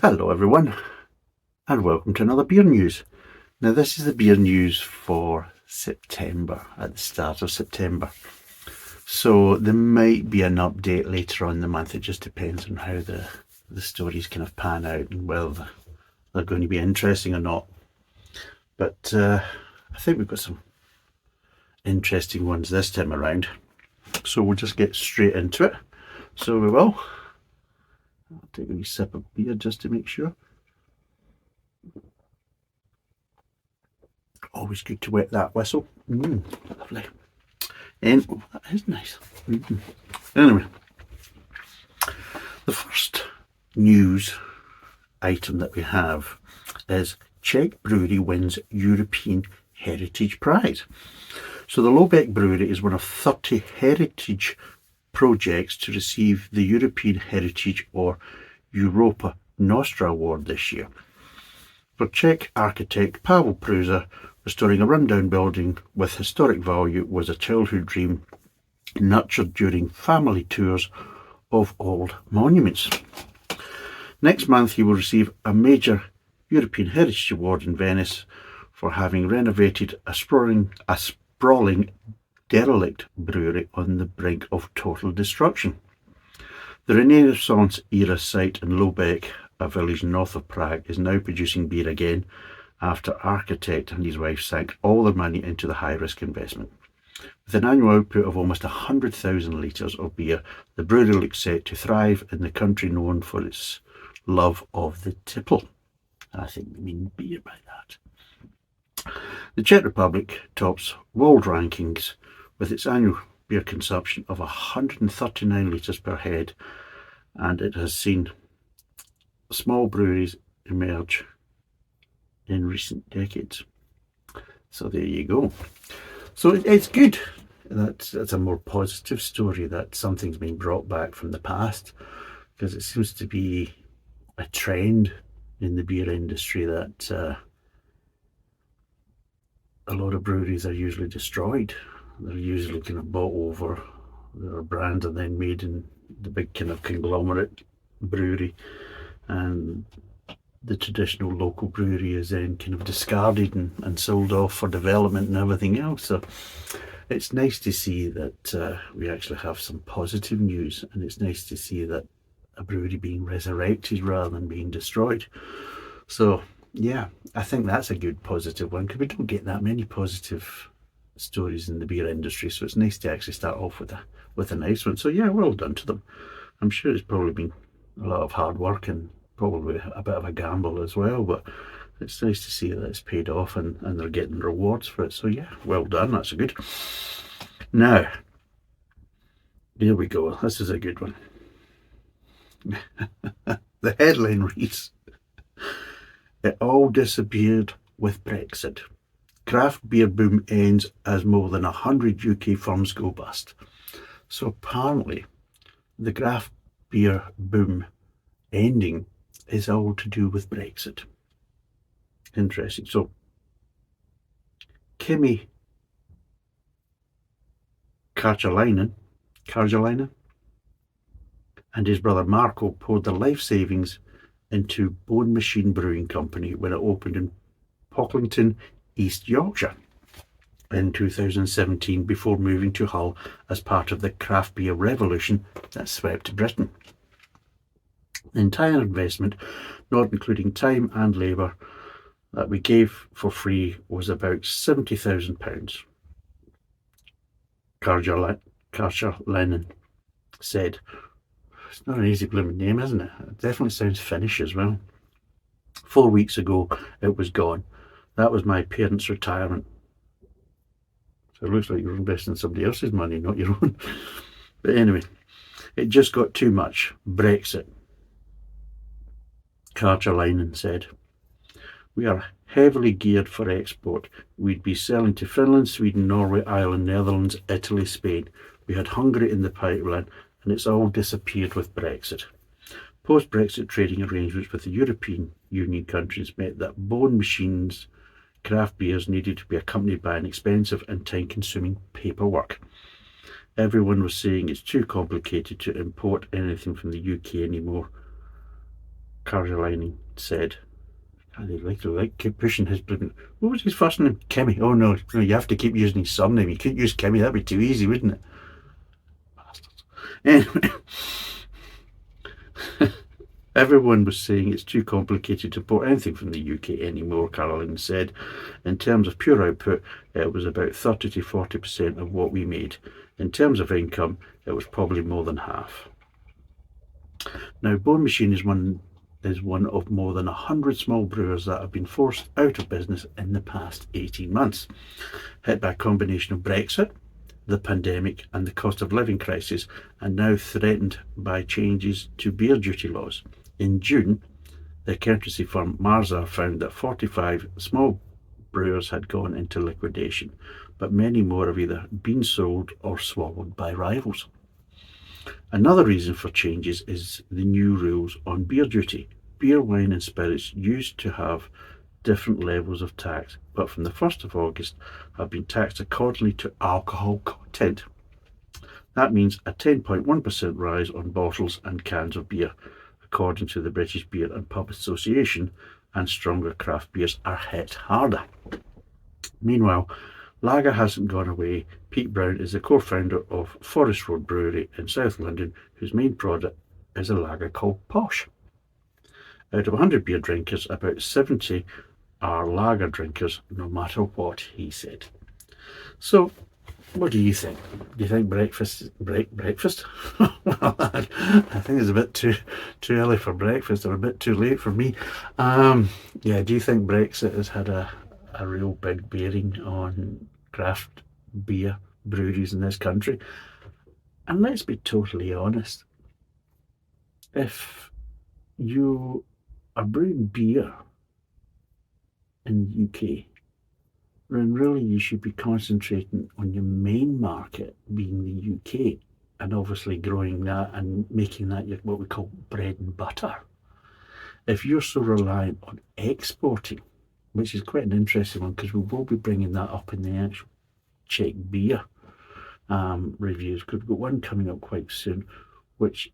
Hello everyone, and welcome to another beer news. Now this is the beer news for September, at the start of September. So there might be an update later on in the month. It just depends on how the stories kind of pan out and whether they're going to be interesting or not. But I think we've got some interesting ones this time around. So we'll just get straight into it. So we will. I'll take a wee sip of beer just to make sure. Always good to wet that whistle. Lovely. And that is nice. Anyway, the first news item that we have is Czech brewery wins European Heritage Prize. So the Lobeck Brewery is one of 30 heritage projects to receive the European Heritage or Europa Nostra Award this year. For Czech architect Pavel Prusa, restoring a rundown building with historic value was a childhood dream nurtured during family tours of old monuments. Next month he will receive a major European Heritage Award in Venice for having renovated a sprawling derelict brewery on the brink of total destruction. The Renaissance era site in Lobeck, a village north of Prague, is now producing beer again after architect and his wife sank all their money into the high-risk investment. With an annual output of almost 100,000 litres of beer, the brewery looks set to thrive in the country known for its love of the tipple. I think we mean beer by that. The Czech Republic tops world rankings with its annual beer consumption of 139 litres per head, and it has seen small breweries emerge in recent decades. So there you go. So it's good. That's a more positive story that something's been brought back from the past, because it seems to be a trend in the beer industry that a lot of breweries are usually destroyed. They're usually kind of bought over, their brands are then made in the big kind of conglomerate brewery, and the traditional local brewery is then kind of discarded and sold off for development and everything else. So it's nice to see that we actually have some positive news, and it's nice to see that a brewery being resurrected rather than being destroyed. So yeah, I think that's a good positive one, because we don't get that many positive stories in the beer industry, so it's nice to actually start off with a nice one. So yeah, well done to them. I'm sure it's probably been a lot of hard work and probably a bit of a gamble as well, but it's nice to see that it's paid off and they're getting rewards for it. So yeah, well done, that's good. Now, here we go. This is a good one. The headline reads, "It all disappeared with Brexit. Craft beer boom ends as more than 100 UK firms go bust." So apparently the craft beer boom ending is all to do with Brexit. Interesting. So Kimi Karjalainen and his brother Marco poured their life savings into Bone Machine Brewing Company when it opened in Pocklington, East Yorkshire in 2017, before moving to Hull as part of the craft beer revolution that swept Britain. The entire investment, not including time and labour, that we gave for free was about £70,000. Karjalainen said. It's not an easy blooming name, isn't it? It definitely sounds Finnish as well. 4 weeks ago, it was gone. That was my parents' retirement. So it looks like you're investing somebody else's money, not your own. But anyway, it just got too much. Brexit. Karjalainen said. We are heavily geared for export. We'd be selling to Finland, Sweden, Norway, Ireland, Netherlands, Italy, Spain. We had Hungary in the pipeline, and it's all disappeared with Brexit. Post-Brexit trading arrangements with the European Union countries meant that Bone Machine's craft beers needed to be accompanied by an expensive and time-consuming paperwork. Everyone was saying it's too complicated to import anything from the UK anymore. Carolina said. They like keep pushing his blooming. What was his first name? Kimmy. Oh no, you have to keep using his surname. You couldn't use Kimmy. That'd be too easy, wouldn't it? Bastards. Anyway, everyone was saying it's too complicated to import anything from the UK anymore, Caroline said. In terms of pure output, it was about 30 to 40% of what we made. In terms of income, it was probably more than half. Now, Bone Machine is one of more than 100 small brewers that have been forced out of business in the past 18 months, hit by a combination of Brexit, the pandemic and the cost of living crisis, and now threatened by changes to beer duty laws. In June, the accountancy firm Mazars found that 45 small brewers had gone into liquidation, but many more have either been sold or swallowed by rivals. Another reason for changes is the new rules on beer duty. Beer, wine and spirits used to have different levels of tax, but from the 1st of August have been taxed accordingly to alcohol content. That means a 10.1% rise on bottles and cans of beer, according to the British Beer and Pub Association, and stronger craft beers are hit harder. Meanwhile, lager hasn't gone away. Pete Brown is the co-founder of Forest Road Brewery in South London, whose main product is a lager called Posh. Out of 100 beer drinkers, about 70 are lager drinkers, no matter what, he said. So, what do you think? Do you think breakfast? Well, I think it's a bit too early for breakfast, or a bit too late for me. Yeah, do you think Brexit has had a real big bearing on craft beer breweries in this country? And let's be totally honest, if you are brewing beer in the UK, then really you should be concentrating on your main market being the UK, and obviously growing that and making that your, what we call, bread and butter. If you're so reliant on exporting, which is quite an interesting one, because we will be bringing that up in the actual Czech beer reviews, because we've got one coming up quite soon, which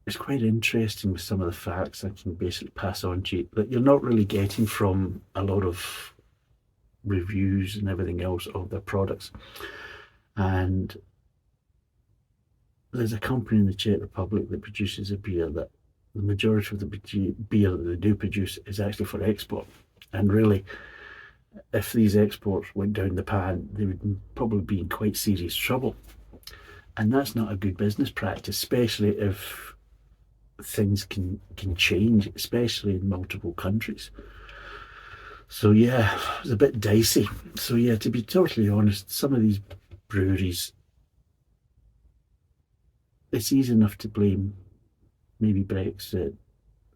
is quite interesting with some of the facts I can basically pass on to you that you're not really getting from a lot of reviews and everything else of their products. And there's a company in the Czech Republic that produces a beer that the majority of the beer that they do produce is actually for export. And really, if these exports went down the pan, they would probably be in quite serious trouble. And that's not a good business practice, especially if things can change, especially in multiple countries. So yeah, it's a bit dicey. So yeah, to be totally honest, some of these breweries, it's easy enough to blame maybe Brexit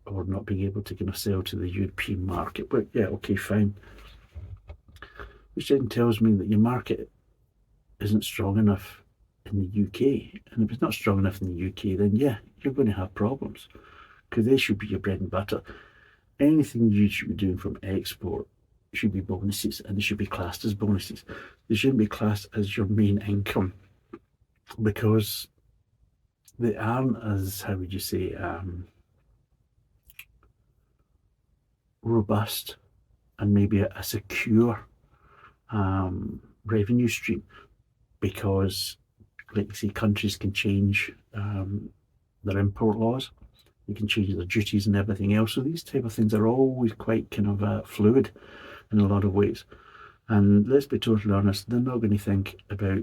or not being able to kind of sell to the European market. But yeah, okay, fine. Which then tells me that your market isn't strong enough in the UK. And if it's not strong enough in the UK, then yeah, you're going to have problems, because they should be your bread and butter. Anything you should be doing from export should be bonuses, and they should be classed as bonuses. They shouldn't be classed as your main income, because they aren't as, how would you say, robust and maybe a secure revenue stream, because, like you say, countries can change their import laws, they can change their duties and everything else. So these type of things are always quite kind of fluid in a lot of ways. And let's be totally honest, they're not going to think about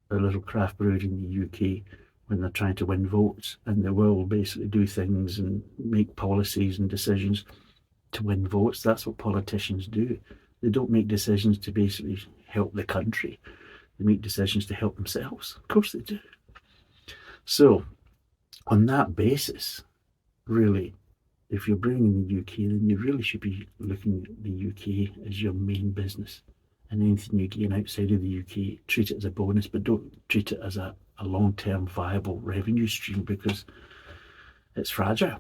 a little craft brewery in the UK when they're trying to win votes, and they will basically do things and make policies and decisions to win votes. That's what politicians do. They don't make decisions to basically help the country. They make decisions to help themselves. Of course they do. So, on that basis, really, if you're brewing in the UK, then you really should be looking at the UK as your main business. And anything you gain outside of the UK, treat it as a bonus, but don't treat it as a long-term viable revenue stream, because it's fragile.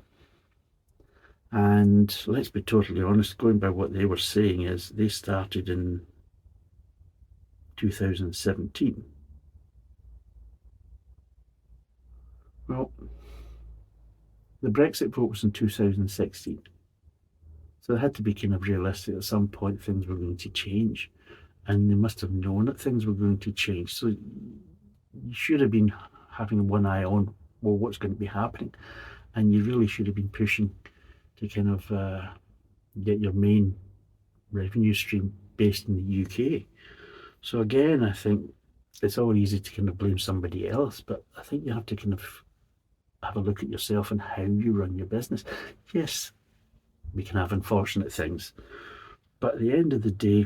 And let's be totally honest, going by what they were saying, is they started in 2017. Well, the Brexit vote was in 2016. So it had to be kind of realistic. At some point things were going to change. And they must have known that things were going to change. So you should have been having one eye on, well, what's going to be happening. And you really should have been pushing to kind of get your main revenue stream based in the UK. So again, I think it's all easy to kind of blame somebody else, but I think you have to kind of have a look at yourself and how you run your business. Yes, we can have unfortunate things, but at the end of the day,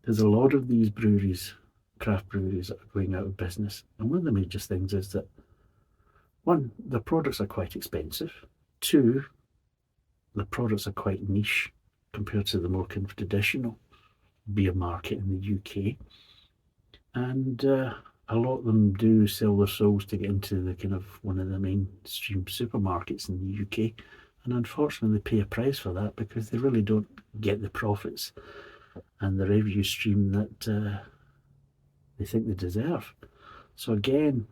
there's a lot of these breweries, craft breweries, that are going out of business. And one of the major things is that, one, the products are quite expensive. Two, the products are quite niche compared to the more kind of traditional beer market in the UK. And a lot of them do sell their souls to get into the kind of one of the mainstream supermarkets in the UK. And unfortunately, they pay a price for that because they really don't get the profits and the revenue stream that they think they deserve. So again,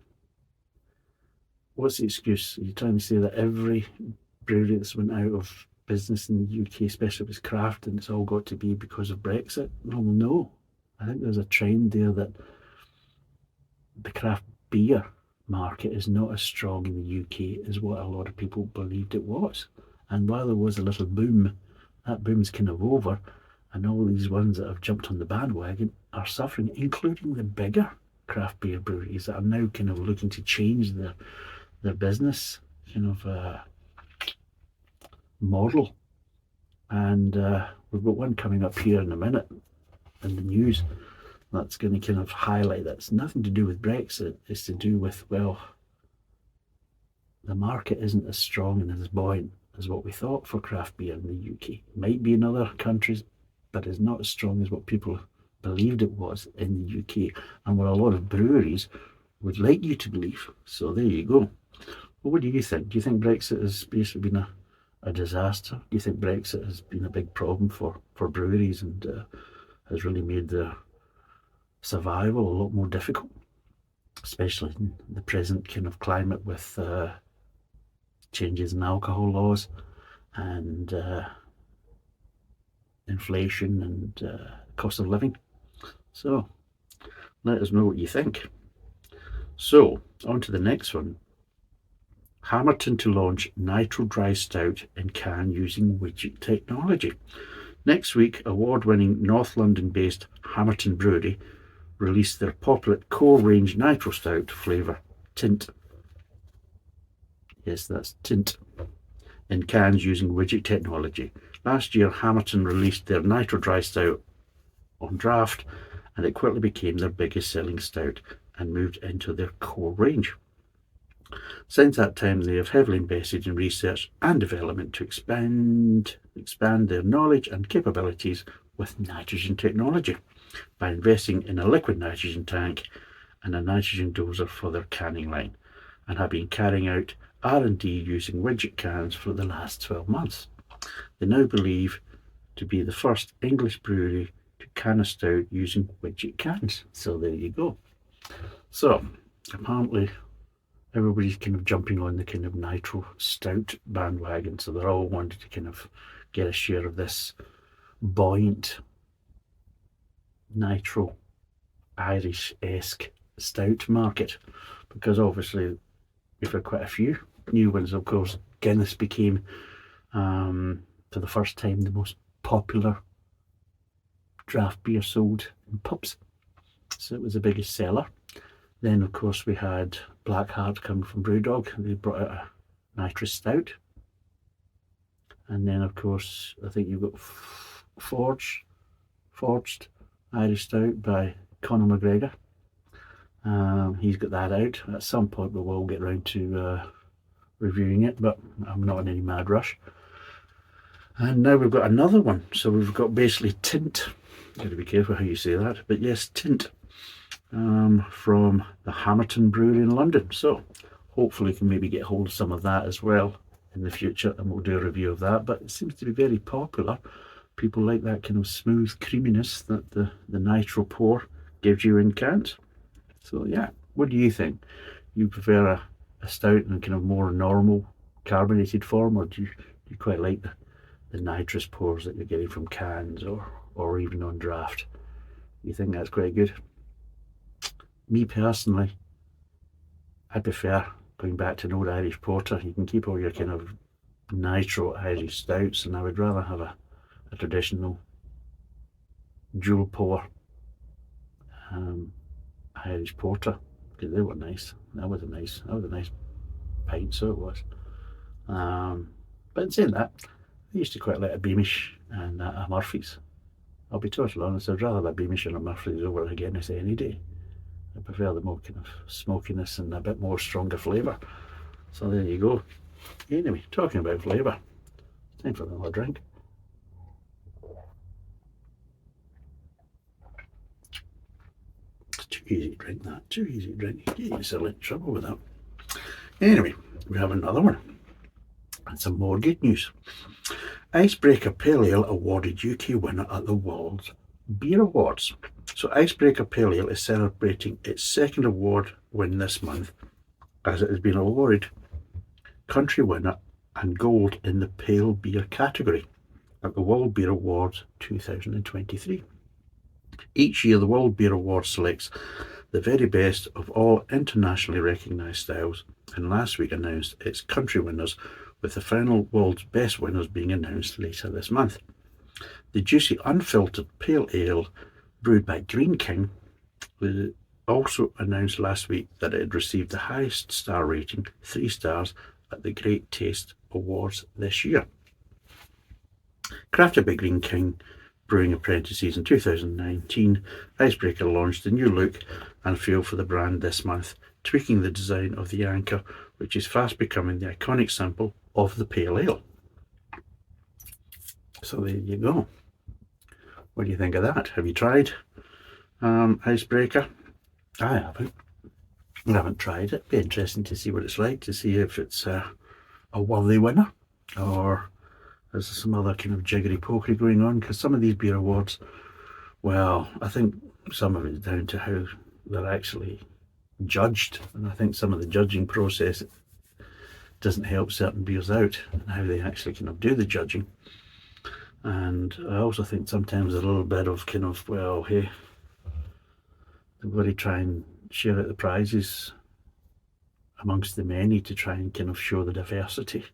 what's the excuse? Are you trying to say that every brewery that's went out of business in the UK, especially if it's craft, and it's all got to be because of Brexit? Well, no. I think there's a trend there that the craft beer market is not as strong in the UK as what a lot of people believed it was. And while there was a little boom, that boom's kind of over, and all these ones that have jumped on the bandwagon are suffering, including the bigger craft beer breweries that are now kind of looking to change their business kind of model. And we've got one coming up here in a minute in the news that's going to kind of highlight that. It's nothing to do with Brexit. It's to do with, well, the market isn't as strong and as buoyant as what we thought for craft beer in the UK. Might be in other countries, but it's not as strong as what people believed it was in the UK, and what a lot of breweries would like you to believe. So there you go. Well, what do you think? Do you think Brexit has basically been a disaster? Do you think Brexit has been a big problem for breweries and has really made their survival a lot more difficult, especially in the present kind of climate with changes in alcohol laws and inflation and cost of living? So let us know what you think. So on to the next one. Hammerton to launch Nitro Dry Stout in can using widget technology. Next week, award-winning North London-based Hammerton Brewery released their popular core range Nitro Stout flavour, Tint. Yes, that's Tint, in cans using widget technology. Last year, Hammerton released their Nitro Dry Stout on draft, and it quickly became their biggest selling stout and moved into their core range. Since that time, they have heavily invested in research and development to expand their knowledge and capabilities with nitrogen technology by investing in a liquid nitrogen tank and a nitrogen doser for their canning line, and have been carrying out R&D using widget cans for the last 12 months. They now believe to be the first English brewery to can a stout using widget cans. So there you go. So apparently everybody's kind of jumping on the kind of nitro stout bandwagon, so they're all wanting to kind of get a share of this buoyant nitro Irish-esque stout market, because obviously we've had quite a few new ones. Of course, Guinness became for the first time the most popular draft beer sold in pubs, so it was the biggest seller. Then of course we had Black Heart coming from Brewdog, they brought out a nitrous stout. And then of course I think you've got Forged Irish Stout by Conor McGregor. He's got that out. At some point we will get round to reviewing it, but I'm not in any mad rush. And now we've got another one. So we've got basically Tint. Got to be careful how you say that, but yes, Tint, from the Hammerton Brewery in London. So hopefully we can maybe get hold of some of that as well in the future, and we'll do a review of that. But it seems to be very popular. People like that kind of smooth creaminess that the nitro pour gives you in cans. So yeah, what do you think? You prefer a stout and kind of more normal carbonated form, or do you quite like the nitrous pours that you're getting from cans or even on draft? You think that's quite good? Me personally, I prefer going back to an old Irish porter. You can keep all your kind of nitro Irish stouts, and I would rather have a traditional dual pour Irish porter, because they were nice. That was a nice pint, so it was. But in saying that, I used to quite like a Beamish and a Murphy's. I'll be totally honest, I'd rather have a Beamish and a Murphy's over a Guinness any day. I prefer the more kind of smokiness and a bit more stronger flavour. So there you go. Anyway, talking about flavour, time for another drink. It's too easy to drink that, too easy to drink. You get yourself in trouble with that. Anyway, we have another one. And some more good news. Icebreaker Pale Ale awarded UK winner at the World Beer Awards. So Icebreaker Pale Ale is celebrating its second award win this month, as it has been awarded country winner and gold in the pale beer category at the World Beer Awards 2023. Each year the World Beer Awards selects the very best of all internationally recognised styles, and last week announced its country winners, with the final world's best winners being announced later this month. The juicy unfiltered pale ale brewed by Green King also announced last week that it had received the highest star rating, 3 stars, at the Great Taste Awards this year. Crafted by Green King Brewing Apprentices in 2019, Icebreaker launched a new look and feel for the brand this month, tweaking the design of the anchor, which is fast becoming the iconic symbol of the pale ale. So there you go. What do you think of that? Have you tried Icebreaker? I haven't. I haven't tried it. It'd be interesting to see what it's like, to see if it's a worthy winner, or there's some other kind of jiggery pokery going on, because some of these beer awards, well, I think some of it's down to how they're actually judged, and I think some of the judging process doesn't help certain beers out, and how they actually kind of do the judging. And I also think sometimes a little bit of kind of, well, hey, they've got to try and share out the prizes amongst the many to try and kind of show the diversity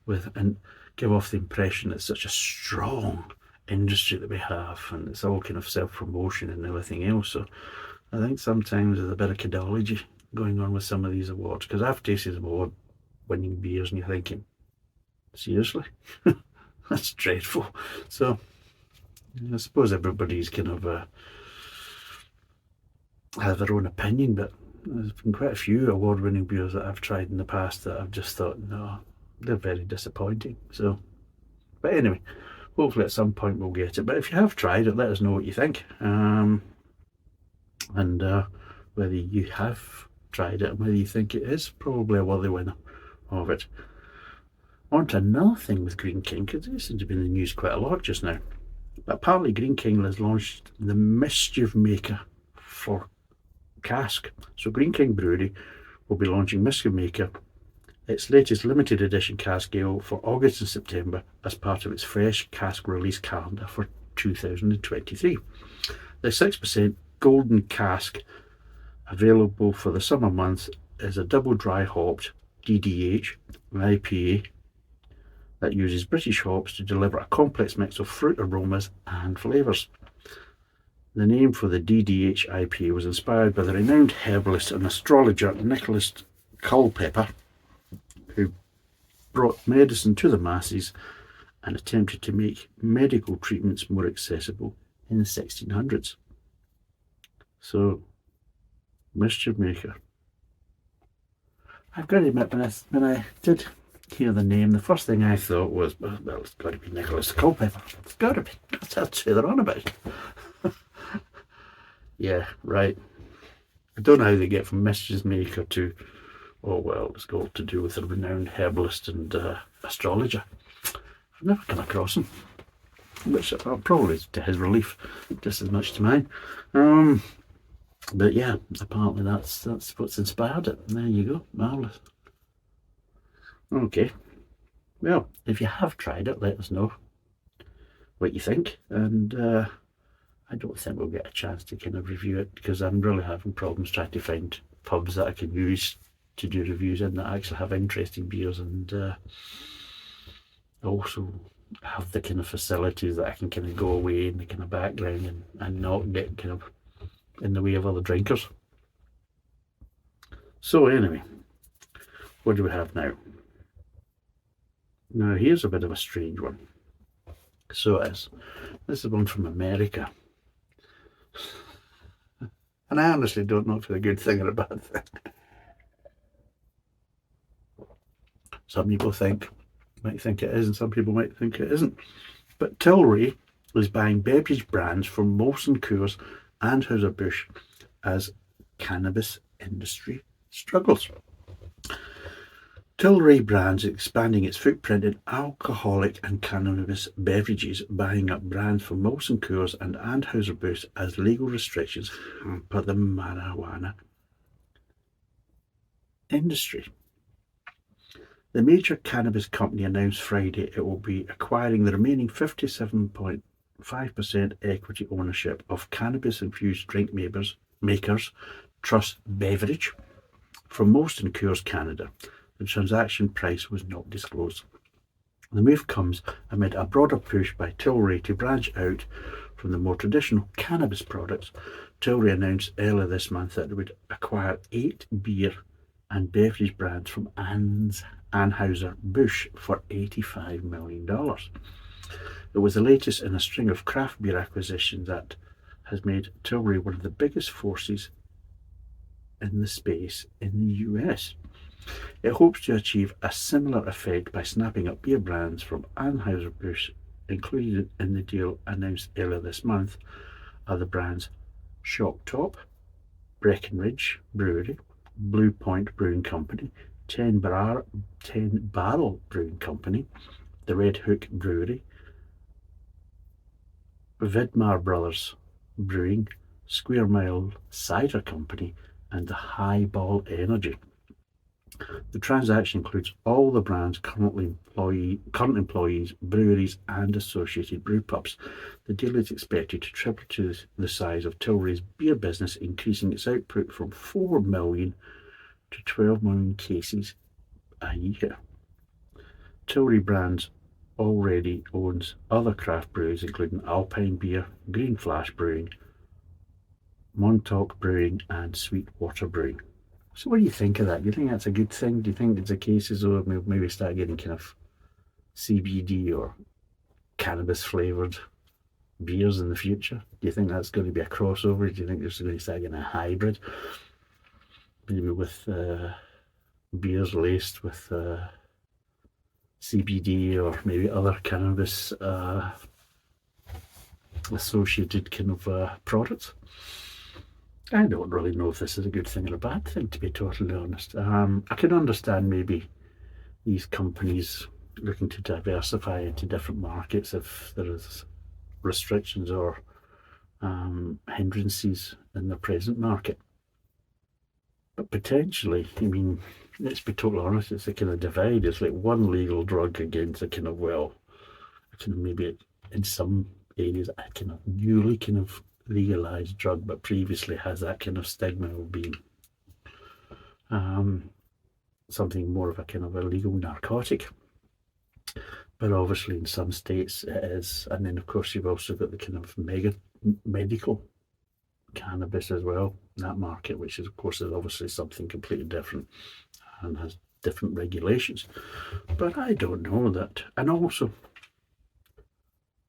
with, and give off the impression it's such a strong industry that we have, and it's all kind of self-promotion and everything else. So I think sometimes there's a bit of kidology going on with some of these awards, because I've tasted some award-winning beers and you're thinking, seriously? That's dreadful. So I suppose everybody's kind of has their own opinion, but there's been quite a few award-winning beers that I've tried in the past that I've just thought, no, they're very disappointing. So, but anyway, hopefully at some point we'll get it. But if you have tried it, let us know what you think, and whether you have tried it and whether you think it is probably a worthy winner of it. On to another thing with Green King, because this seems to be in the news quite a lot just now. But apparently Green King has launched the Mischief Maker for cask. So Green King Brewery will be launching Mischief Maker, its latest limited edition cask ale, for August and September as part of its fresh cask release calendar for 2023. The 6% golden cask available for the summer months is a double dry hopped DDH IPA that uses British hops to deliver a complex mix of fruit aromas and flavours. The name for the DDH IPA was inspired by the renowned herbalist and astrologer Nicholas Culpeper, who brought medicine to the masses and attempted to make medical treatments more accessible in the 1600s. So, Mischief Maker. I've got to admit, when I did hear the name, the first thing I thought was, well, it's got to be Nicholas Culpeper. It's got to be. That's who they're on about. Yeah, right. I don't know how they get from Mischief Maker to, oh well, it's got to do with a renowned herbalist and astrologer. I've never come across him, which probably is to his relief just as much to mine. But yeah, apparently that's what's inspired it. There you go, marvellous. Okay, Well, if you have tried it, let us know what you think. And I don't think we'll get a chance to kind of review it because I'm really having problems trying to find pubs that I can use to do reviews in that actually have interesting beers and also have the kind of facilities that I can kind of go away in the kind of background and not get kind of in the way of other drinkers. So anyway, what do we have now? Now here's a bit of a strange one. So this is one from America. And I honestly don't know if it's a good thing or a bad thing. Some people might think it is, and some people might think it isn't. But Tilray is buying beverage brands from Molson Coors and Anheuser-Busch as cannabis industry struggles. Tilray Brands is expanding its footprint in alcoholic and cannabis beverages, buying up brands from Molson Coors and Anheuser-Busch as legal restrictions hamper the marijuana industry. The major cannabis company announced Friday it will be acquiring the remaining 57.5% equity ownership of cannabis-infused drink makers Truss Beverage from Molson Coors Canada. The transaction price was not disclosed. The move comes amid a broader push by Tilray to branch out from the more traditional cannabis products. Tilray announced earlier this month that it would acquire 8 beer and beverage brands from Anheuser-Busch for $85 million. It was the latest in a string of craft beer acquisitions that has made Tilray one of the biggest forces in the space in the US. It hopes to achieve a similar effect by snapping up beer brands from Anheuser-Busch. Included in the deal announced earlier this month are the brands Shock Top, Breckenridge Brewery, Blue Point Brewing Company, 10 Barrel Brewing Company, the Red Hook Brewery, Vidmar Brothers Brewing, Square Mile Cider Company, and the Highball Energy. The transaction includes all the brand's current employees, breweries, and associated brewpubs. The deal is expected to triple to the size of Tilray's beer business, increasing its output from 4 million to 12 million cases a year. Tilray Brands already owns other craft breweries, including Alpine Beer, Green Flash Brewing, Montauk Brewing, and Sweetwater Brewing. So what do you think of that? Do you think that's a good thing? Do you think it's a case as though we'll maybe start getting kind of CBD or cannabis flavoured beers in the future? Do you think that's going to be a crossover? Do you think there's going to start getting a hybrid? Maybe with beers laced with CBD or maybe other cannabis associated kind of products? I don't really know if this is a good thing or a bad thing, to be totally honest. I can understand maybe these companies looking to diversify into different markets if there is restrictions or hindrances in the present market. But potentially, I mean, let's be totally honest, it's a kind of divide. It's like one legal drug against a kind of, well, kind of maybe in some areas a kind of newly kind of legalized drug, but previously has that kind of stigma of being something more of a kind of a legal narcotic. But obviously in some states it is. And then of course you've also got the kind of medical cannabis as well, that market, which is of course is obviously something completely different and has different regulations. But I don't know that. And also,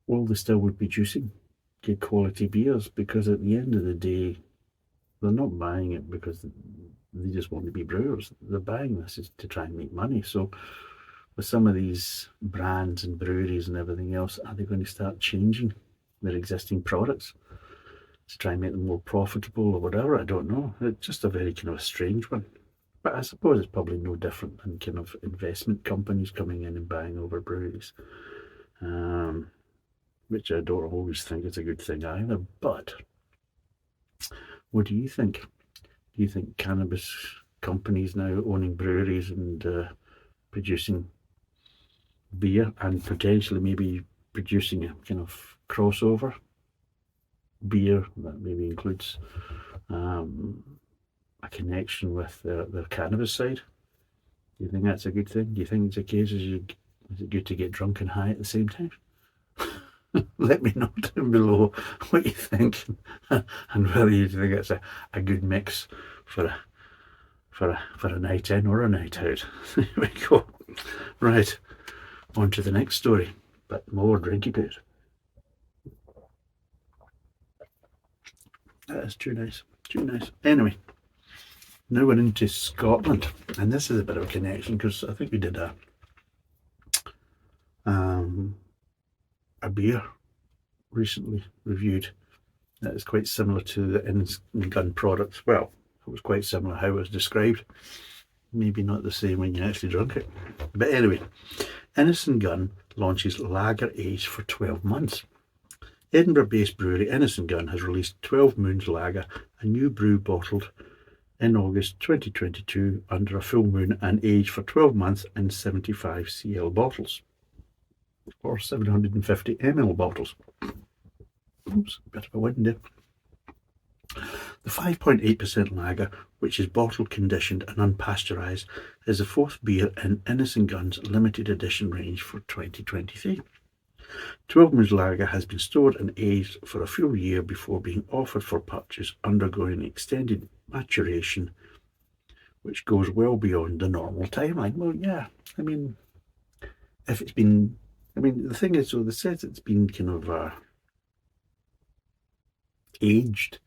will they still be producing good quality beers? Because at the end of the day, they're not buying it because they just want to be brewers. They're buying this to try and make money. So with some of these brands and breweries and everything else, are they going to start changing their existing products to try and make them more profitable or whatever? I don't know. It's just a very kind of a strange one. But I suppose it's probably no different than kind of investment companies coming in and buying over breweries. Which I don't always think is a good thing either. But what do you think? Do you think cannabis companies now owning breweries and producing beer and potentially maybe producing a kind of crossover beer that maybe includes a connection with their cannabis side. Do you think that's a good thing? Do you think it's a case is it good to get drunk and high at the same time? Let me know down below what you think and whether you think it's a good mix for a night in or a night out. There we go. Right, on to the next story, but more drinky bit. That is too nice, too nice. Anyway, now we're into Scotland, and this is a bit of a connection because I think we did a beer recently reviewed that is quite similar to the Innis & Gunn product. Well, it was quite similar how it was described. Maybe not the same when you actually drunk it. But anyway, Innis & Gunn launches lager aged for 12 months. Edinburgh-based brewery Innis & Gunn has released 12 Moons Lager, a new brew bottled in August 2022 under a full moon and aged for 12 months in 75 cl bottles, or 750 ml bottles. Oops, bit of a wind there. The 5.8% lager, which is bottle conditioned and unpasteurised, is the fourth beer in Innis & Gunn's limited edition range for 2023. 12 Moons Lager has been stored and aged for a full year before being offered for purchase, undergoing extended maturation, which goes well beyond the normal timeline. Well, yeah, I mean, if it's been, I mean, the thing is, so they said it's been kind of aged,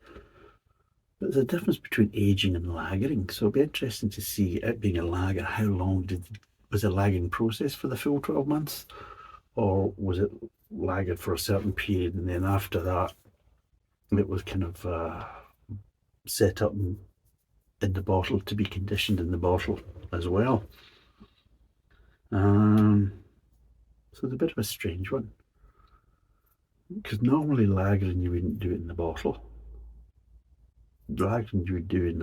but there's a difference between aging and lagering, so it'll be interesting to see it being a lager. How long was the lagering process for the full 12 months? Or was it lagered for a certain period and then after that it was kind of set up in the bottle to be conditioned in the bottle as well? So it's a bit of a strange one, because normally lagering you wouldn't do it in the bottle. Lagering you would do in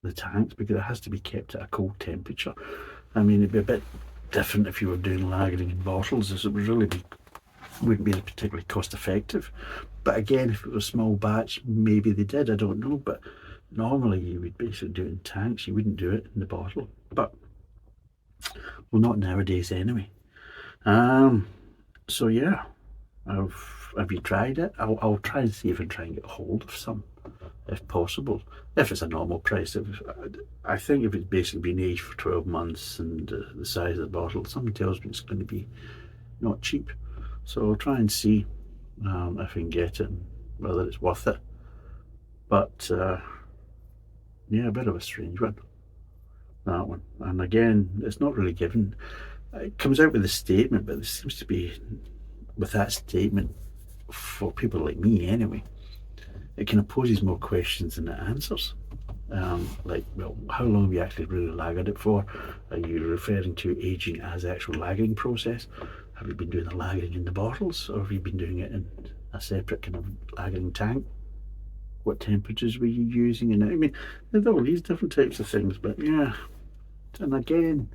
the tanks, because it has to be kept at a cold temperature. I mean, it'd be a bit different if you were doing lagering in bottles, as it would really wouldn't be particularly cost effective. But again, if it was a small batch, maybe they did, I don't know. But normally you would basically do it in tanks, you wouldn't do it in the bottle. But well, not nowadays anyway. So yeah, have you tried it? I'll try and see if I can try and get hold of some, if possible. If it's a normal price, I think if it's basically been aged for 12 months and the size of the bottle, something tells me it's going to be not cheap. So I'll try and see if I can get it and whether it's worth it. But yeah, a bit of a strange one, that one. And again, it's not really given. It comes out with a statement, but there seems to be, with that statement, for people like me anyway, it kind of poses more questions than it answers. Like, well, how long have you actually really lagered it for? Are you referring to aging as the actual lagering process? Have you been doing the lagering in the bottles, or have you been doing it in a separate kind of lagering tank? What temperatures were you using? And I mean, there's all these different types of things, but yeah. And again,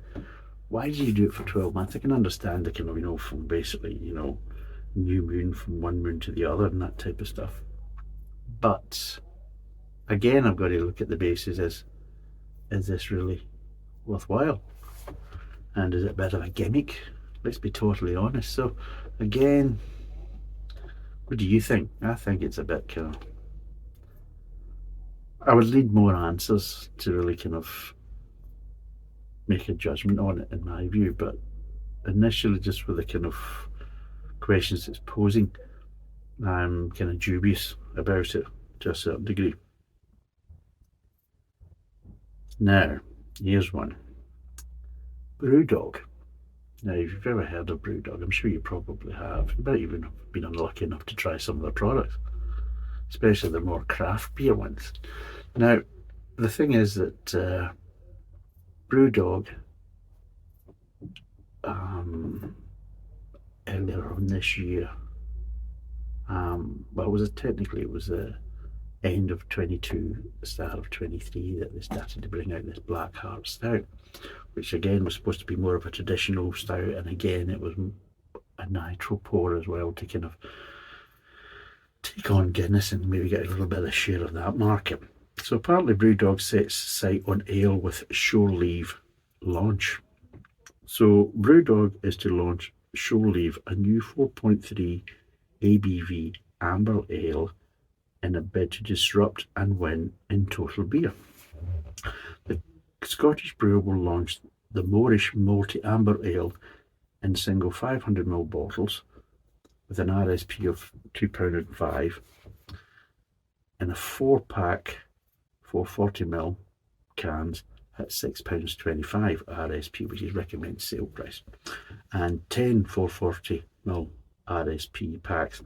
why do you do it for 12 months? I can understand the kind of, from basically, new moon from one moon to the other and that type of stuff. But again, I've got to look at the basis as, is this really worthwhile? And is it a bit of a gimmick? Let's be totally honest. So again, what do you think? I think it's a bit kind of, I would need more answers to really kind of make a judgment on it, in my view. But initially, just with the kind of questions it's posing, I'm kind of dubious about it to a certain degree. Now, here's one. Brewdog. Now, if you've ever heard of Brewdog, I'm sure you probably have. You might even have been unlucky enough to try some of their products, especially the more craft beer ones. Now, the thing is that Brewdog, earlier on this year, well, technically it was end of 22, the start of 23, that they started to bring out this Black Heart Stout, which again was supposed to be more of a traditional stout, and again it was a nitro pour as well to kind of take on Guinness and maybe get a little bit of a share of that market. So apparently Brewdog sets sight on ale with Shore Leave launch. So Brewdog is to launch Shore Leave, a new 4.3 ABV amber ale, in a bid to disrupt and win in total beer. The Scottish brewer will launch the Moorish Malty Amber Ale in single 500ml bottles with an RSP of £2.05 in a 4-pack 440ml cans at £6.25 RSP, which is recommended sale price, and 10 440ml RSP packs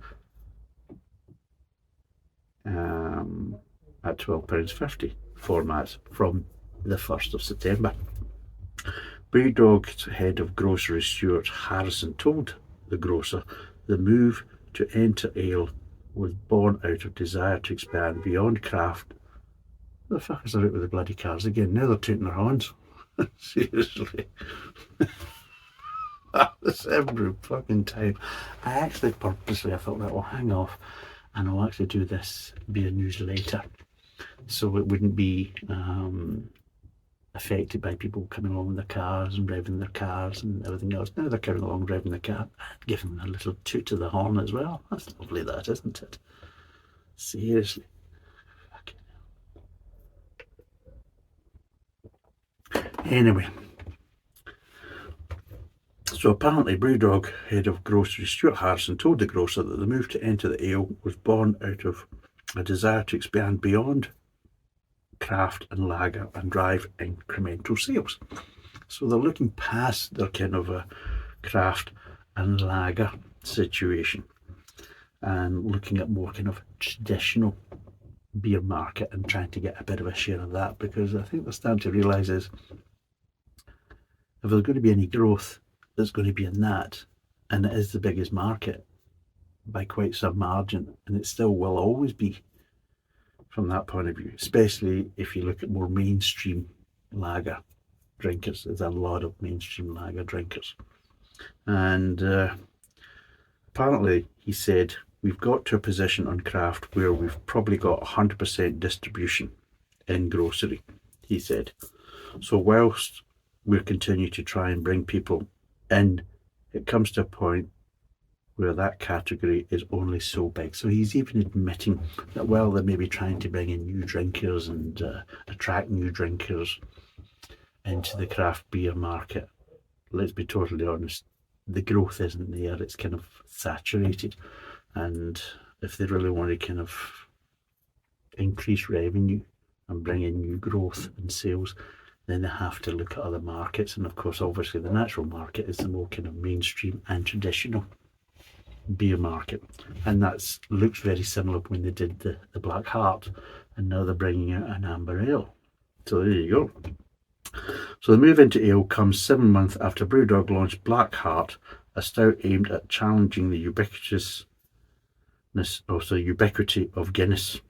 at £12.50 formats from the 1st of September. Brewdog's head of grocery Stuart Harrison told the grocer the move to enter ale was born out of desire to expand beyond craft. The fuckers are out with the bloody cars again. Now they're tooting their horns. Seriously. This every fucking time. I actually purposely, I thought, right, well, hang off and I'll actually do this beer news later, so it wouldn't be affected by people coming along with their cars and revving their cars and everything else. Now they're coming along revving the car, giving them a little toot to the horn as well. That's lovely, that, isn't it? Seriously. Anyway, so apparently Brewdog head of grocery Stuart Harrison told the grocer that the move to enter the ale was born out of a desire to expand beyond craft and lager and drive incremental sales. So they're looking past their kind of a craft and lager situation and looking at more kind of traditional beer market and trying to get a bit of a share of that, because I think they're starting to realise is if there's going to be any growth, there's going to be in that, and it is the biggest market by quite some margin, and it still will always be from that point of view, especially if you look at more mainstream lager drinkers. There's a lot of mainstream lager drinkers, and apparently he said we've got to a position on craft where we've probably got 100% distribution in grocery, he said. So whilst we'll continue to try and bring people in, it comes to a point where that category is only so big. So he's even admitting that while they may be trying to bring in new drinkers and attract new drinkers into the craft beer market, let's be totally honest, the growth isn't there. It's kind of saturated, and if they really want to kind of increase revenue and bring in new growth and sales, then they have to look at other markets. And of course, obviously the natural market is the more kind of mainstream and traditional beer market, and that looks very similar when they did the Black Heart, and now they're bringing out an amber ale. So there you go. So the move into ale comes 7 months after Brewdog launched Black Heart, a stout aimed at challenging the ubiquity of Guinness.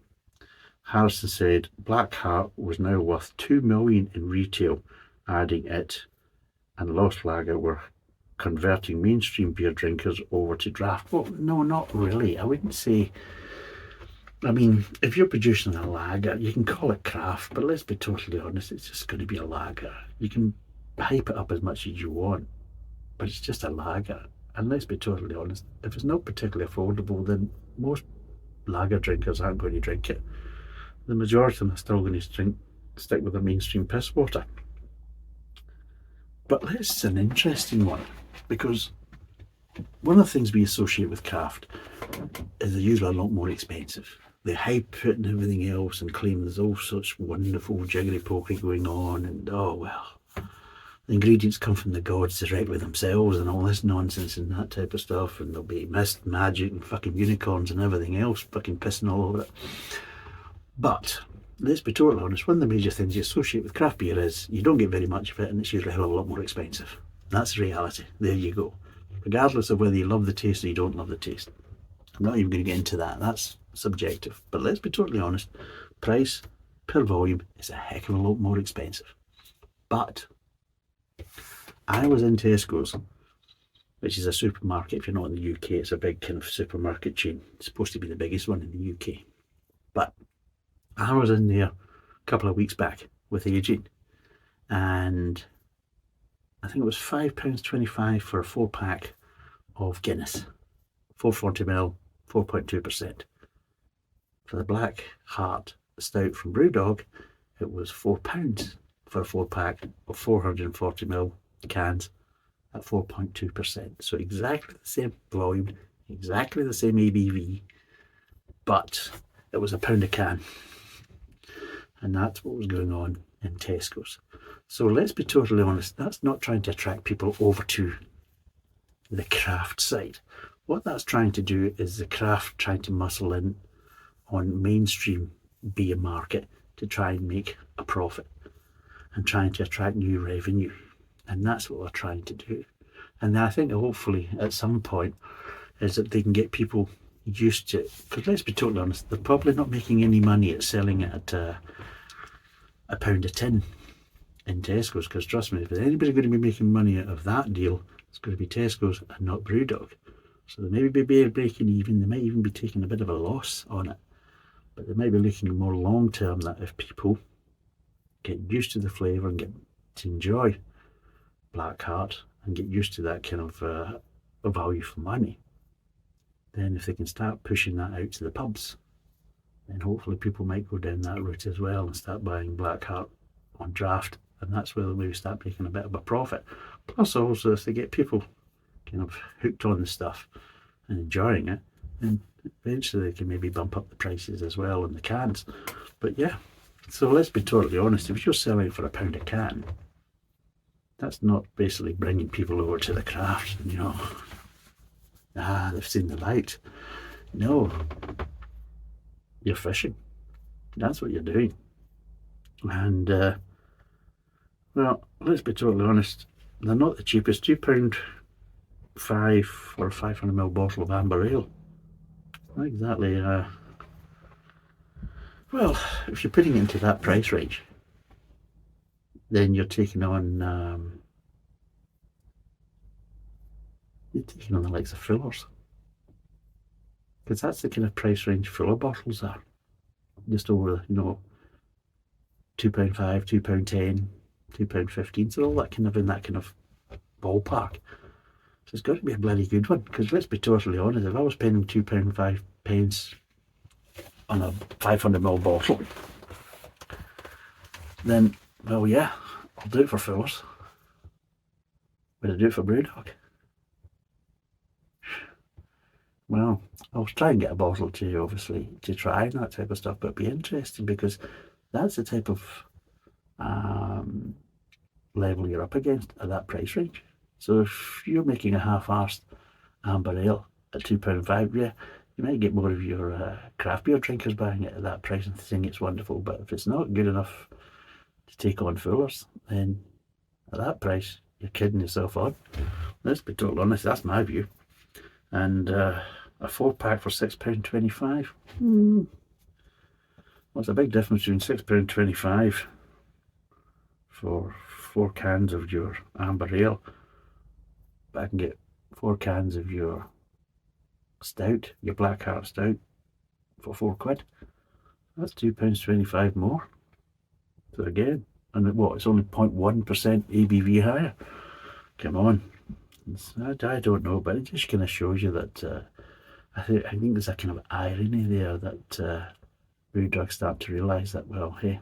Harrison said Black Heart was now worth $2 million in retail, adding it and Lost Lager were converting mainstream beer drinkers over to draft. Well, no, not really. I wouldn't say. I mean, if you're producing a lager, you can call it craft, but let's be totally honest, it's just going to be a lager. You can hype it up as much as you want, but it's just a lager. And let's be totally honest, if it's not particularly affordable, then most lager drinkers aren't going to drink it. The majority of them are still going to stick with the mainstream piss water. But this is an interesting one, because one of the things we associate with craft is they're usually a lot more expensive. They hype it and everything else and claim there's all such wonderful jiggery pokery going on, and oh well, the ingredients come from the gods directly themselves and all this nonsense and that type of stuff, and there'll be mist, magic and fucking unicorns and everything else fucking pissing all over it. But let's be totally honest, one of the major things you associate with craft beer is you don't get very much of it, and it's usually a hell of a lot more expensive. That's the reality. There you go. Regardless of whether you love the taste or you don't love the taste. I'm not even going to get into that. That's subjective. But let's be totally honest, price per volume is a heck of a lot more expensive. But I was in Tesco's, which is a supermarket. If you're not in the UK, it's a big kind of supermarket chain. It's supposed to be the biggest one in the UK. But I was in there a couple of weeks back with Adrian, and I think it was £5.25 for a 4-pack of Guinness, 440ml, 4.2%. For the Black Heart Stout from Brewdog, it was £4 for a 4-pack of 440ml cans at 4.2%. So exactly the same volume, exactly the same ABV, but it was £1 a can. And that's what was going on in Tesco's. So let's be totally honest, that's not trying to attract people over to the craft side. What that's trying to do is the craft trying to muscle in on mainstream beer market to try and make a profit and trying to attract new revenue. And that's what we're trying to do. And I think hopefully at some point is that they can get people used to it. Because let's be totally honest, they're probably not making any money at selling it at £1 a tin in Tesco's, because trust me, if there's anybody going to be making money out of that deal, it's going to be Tesco's and not Brewdog. So they may be breaking even, they might even be taking a bit of a loss on it, but they might be looking more long term, that if people get used to the flavour and get to enjoy Black Heart and get used to that kind of a value for money, then if they can start pushing that out to the pubs, then hopefully people might go down that route as well and start buying Black Heart on draft, and that's where they'll maybe start making a bit of a profit. Plus also, if they get people kind of hooked on the stuff and enjoying it, then eventually they can maybe bump up the prices as well in the cans. But yeah, so let's be totally honest, if you're selling for £1 a can, that's not basically bringing people over to the craft, you know, they've seen the light. No, you're fishing. That's what you're doing. And well, let's be totally honest, they're not the cheapest. £2.5 for a 500ml bottle of amber ale. Not exactly well, if you're putting it into that price range, then you're taking on the likes of Fuller's, because that's the kind of price range Fuller bottles are, just over, you know, £2.5, £2.10, £2.15, so all that kind of in that kind of ballpark. So it's got to be a bloody good one, because let's be totally honest, if I was paying £2.5 on a 500ml bottle, then, well, yeah, I'll do it for Fuller's. Would I do it for Brewdog? Well, I'll try and get a bottle to, obviously, to try and that type of stuff, but it'd be interesting, because that's the type of level you're up against at that price range. So if you're making a half-arsed amber ale at £2.5, yeah, you might get more of your craft beer drinkers buying it at that price and think it's wonderful. But if it's not good enough to take on Fuller's, then at that price, you're kidding yourself on. Let's be totally honest, that's my view. And a 4-pack for £6.25. Well, it's a big difference between £6.25 for 4 cans of your amber ale, but I can get 4 cans of your stout, your Black Heart Stout, for £4. That's £2.25 more. So again, and what, it's only 0.1% ABV higher. Come on. I don't know, but it just kind of shows you that I think there's a kind of irony there that Brewdog start to realise that, well, hey,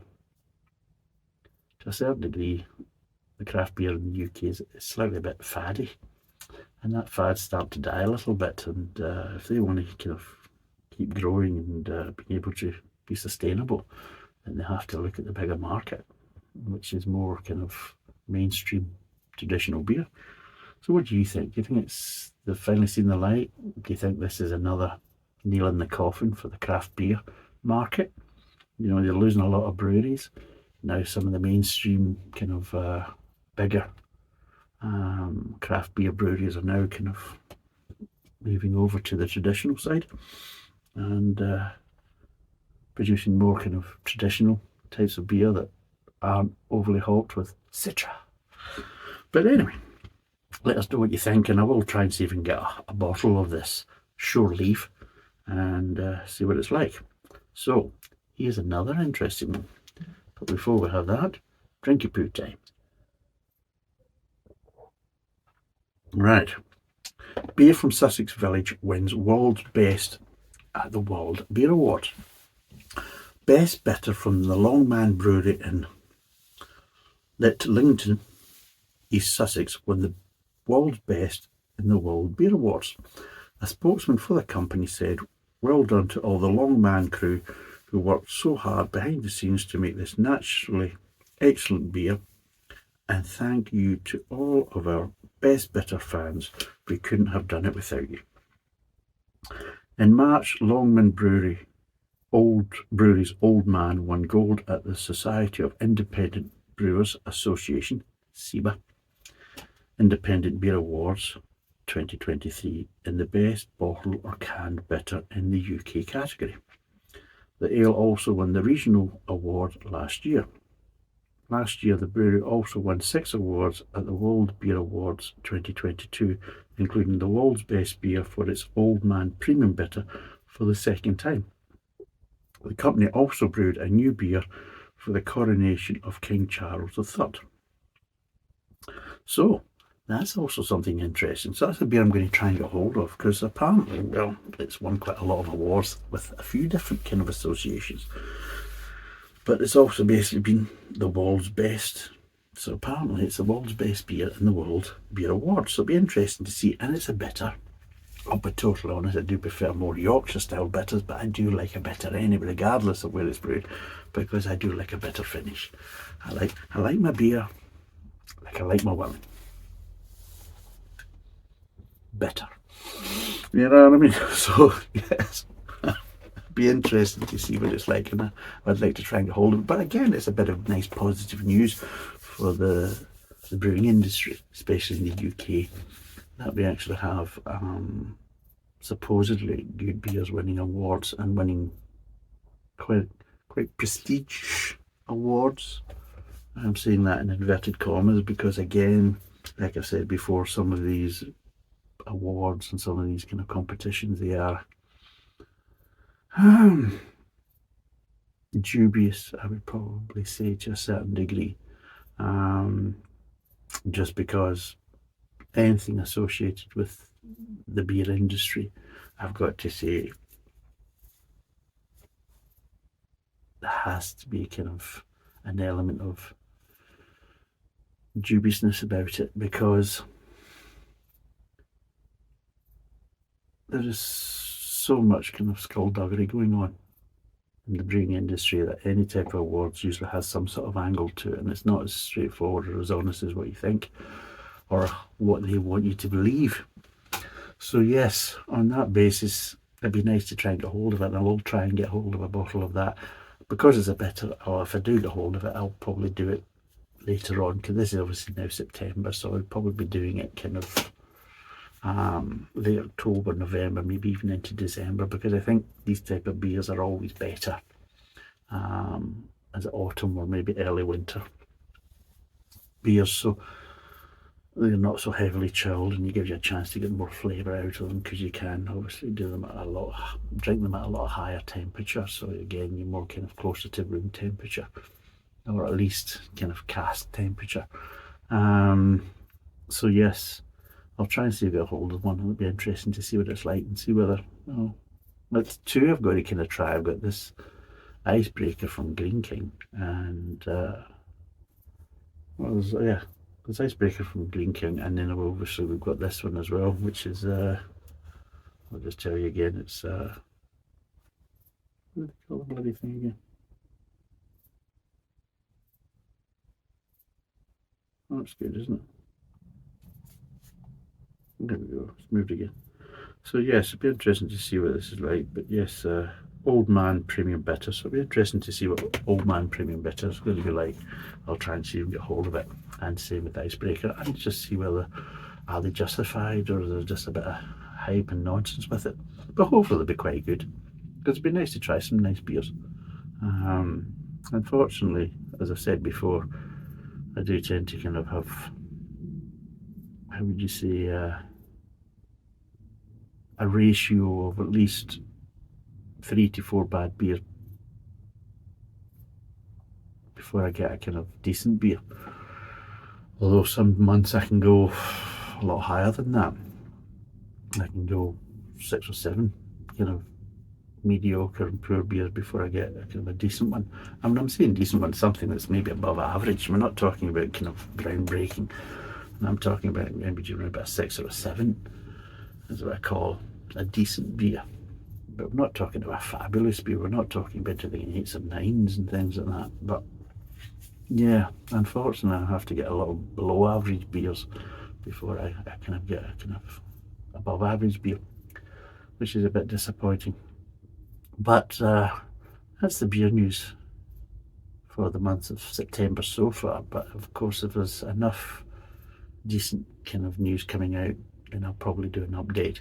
to a certain degree, the craft beer in the UK is slightly a bit faddy, and that fad's starting to die a little bit, and if they want to kind of keep growing and being able to be sustainable, then they have to look at the bigger market, which is more kind of mainstream traditional beer. So what do you think? Do you think they've finally seen the light? Do you think this is another nail in the coffin for the craft beer market? You know, they're losing a lot of breweries. Now some of the mainstream kind of bigger craft beer breweries are now kind of moving over to the traditional side. and producing more kind of traditional types of beer that aren't overly hopped with Citra. But anyway, let us know what you think, and I will try and see if we can get a bottle of this Shore Leaf and see what it's like. So here's another interesting one. But before we have that, drinky poo time. Right. Beer from Sussex Village wins World's Best at the World Beer Awards. Best bitter from the Longman Brewery in Litlington, East Sussex, won the World's Best in the World Beer Awards. A spokesman for the company said, "Well done to all the Longman crew who worked so hard behind the scenes to make this naturally excellent beer, and thank you to all of our best bitter fans. We couldn't have done it without you." In March, Longman Brewery's Old Man won gold at the Society of Independent Brewers Association (SIBA) Independent Beer Awards 2023 in the Best Bottle or Canned Bitter in the UK category. The ale also won the Regional Award last year. Last year, the brewery also won 6 awards at the World Beer Awards 2022, including the World's Best Beer for its Old Man Premium Bitter for the second time. The company also brewed a new beer for the coronation of King Charles III. So, that's also something interesting. So that's a beer I'm going to try and get hold of, because apparently, well, it's won quite a lot of awards with a few different kind of associations. But it's also basically been the world's best. So apparently it's the world's best beer in the World Beer Awards. So it'll be interesting to see. And it's a bitter. I'll be totally honest, I do prefer more Yorkshire style bitters, but I do like a bitter anyway, regardless of where it's brewed, because I do like a bitter finish. I like my beer like I like my women. Bitter. You know what I mean? So yes. Be interesting to see what it's like, and I'd like to try and get hold of it. But again, it's a bit of nice positive news for the brewing industry, especially in the UK, that we actually have supposedly good beers winning awards and winning quite prestige awards. I'm saying that in inverted commas because, again, like I've said before, some of these awards and some of these kind of competitions, they are dubious, I would probably say, to a certain degree, just because anything associated with the beer industry, I've got to say, there has to be kind of an element of dubiousness about it, because there is so much kind of skullduggery going on in the brewing industry that any type of awards usually has some sort of angle to it, and it's not as straightforward or as honest as what you think or what they want you to believe. So yes, on that basis, it'd be nice to try and get hold of it, and I will try and get hold of a bottle of that, because it's a bitter, or if I do get hold of it, I'll probably do it later on, because this is obviously now September, so I'll probably be doing it kind of late October, November, maybe even into December, because I think these type of beers are always better as autumn or maybe early winter beers, so they're not so heavily chilled, and you give you a chance to get more flavour out of them, because you can obviously do them at drink them at a lot higher temperature, so again you're more kind of closer to room temperature, or at least kind of cask temperature. So yes, I'll try and see if I get a hold of one. It'll be interesting to see what it's like and see whether, that's 2 I've got to kind of try. I've got this Icebreaker from Green King, and there's Icebreaker from Green King, and then obviously we've got this one as well, which is I'll just tell you again, it's what do they call the bloody thing again? Oh, that's good, isn't it? There we go, it's moved again. So yes, it'll be interesting to see what this is like, but yes, Old Man Premium Bitter, so it'll be interesting to see what Old Man Premium Bitter is going to be like. I'll try and see if we can get hold of it, and same with Icebreaker, and just see whether are they justified, or is there just a bit of hype and nonsense with it. But hopefully it'll be quite good. because it'd be nice to try some nice beers. Unfortunately, as I've said before, I do tend to kind of have, how would you say, a ratio of at least 3 to 4 bad beers before I get a kind of decent beer. Although some months I can go a lot higher than that. I can go 6 or 7 kind of mediocre and poor beers before I get a kind of a decent one. I mean, I'm saying decent one, something that's maybe above average. We're not talking about kind of groundbreaking. I'm talking about maybe around about a 6 or a 7 is what I call a decent beer. But we're not talking about a fabulous beer. We're not talking about the 8s and 9s and things like that. But yeah, unfortunately, I have to get a lot of below average beers before I kind of get a kind of above average beer, which is a bit disappointing. But that's the beer news for the month of September so far. But of course, if there's enough decent kind of news coming out, then I'll probably do an update.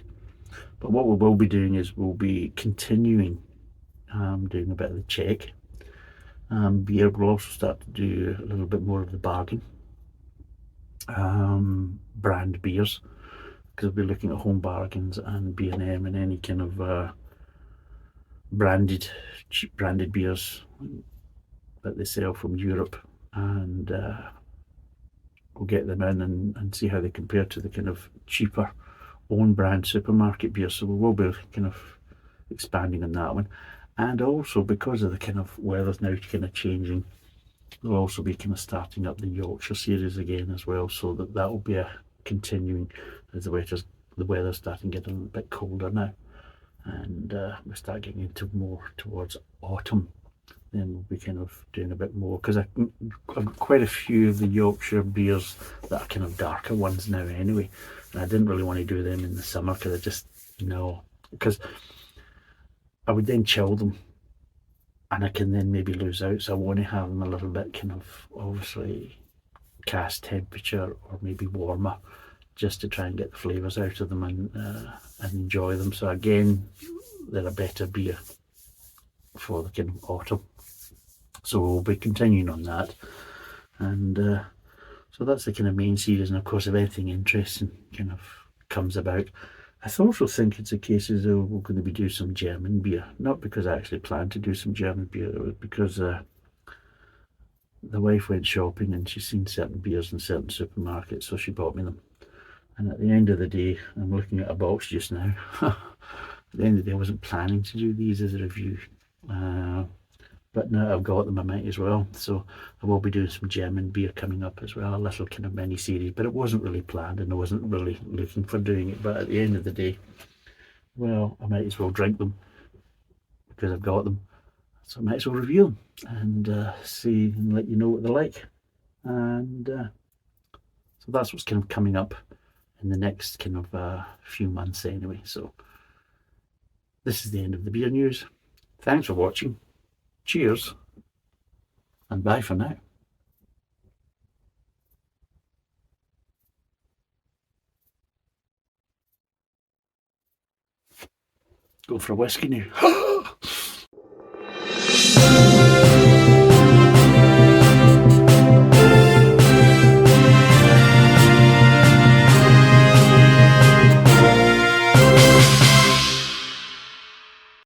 But what we will be doing is we'll be continuing doing a bit of the Czech beer. We'll also start to do a little bit more of the bargain brand beers, because we'll be looking at home bargains and B&M and any kind of cheap branded beers that they sell from Europe, and we'll get them in and see how they compare to the kind of cheaper own brand supermarket beer. So we will be kind of expanding on that one. And also, because of the kind of weather's now kind of changing, we'll also be kind of starting up the Yorkshire series again as well, so that will be a continuing as the weather's starting to get a little bit colder now, and we start getting into more towards autumn. Then we'll be kind of doing a bit more, because I've got quite a few of the Yorkshire beers that are kind of darker ones now anyway, and I didn't really want to do them in the summer because I just because I would then chill them and I can then maybe lose out, so I want to have them a little bit kind of obviously cast temperature or maybe warmer, just to try and get the flavours out of them and enjoy them. So again, they're a better beer for the kind of autumn. So we'll be continuing on that, and so that's the kind of main series. And of course, if anything interesting kind of comes about, I also think it's a case as though we're going to be doing some German beer. Not because I actually planned to do some German beer, it was because the wife went shopping and she's seen certain beers in certain supermarkets, so she bought me them. And at the end of the day, I'm looking at a box just now. At the end of the day, I wasn't planning to do these as a review. But now I've got them, I might as well. So I will be doing some German beer coming up as well, a little kind of mini series, but it wasn't really planned and I wasn't really looking for doing it. But at the end of the day, well, I might as well drink them because I've got them. So I might as well review them and see and let you know what they're like. And so that's what's kind of coming up in the next kind of few months anyway. So this is the end of the beer news. Thanks for watching. Cheers, and bye for now. Go for a whiskey now.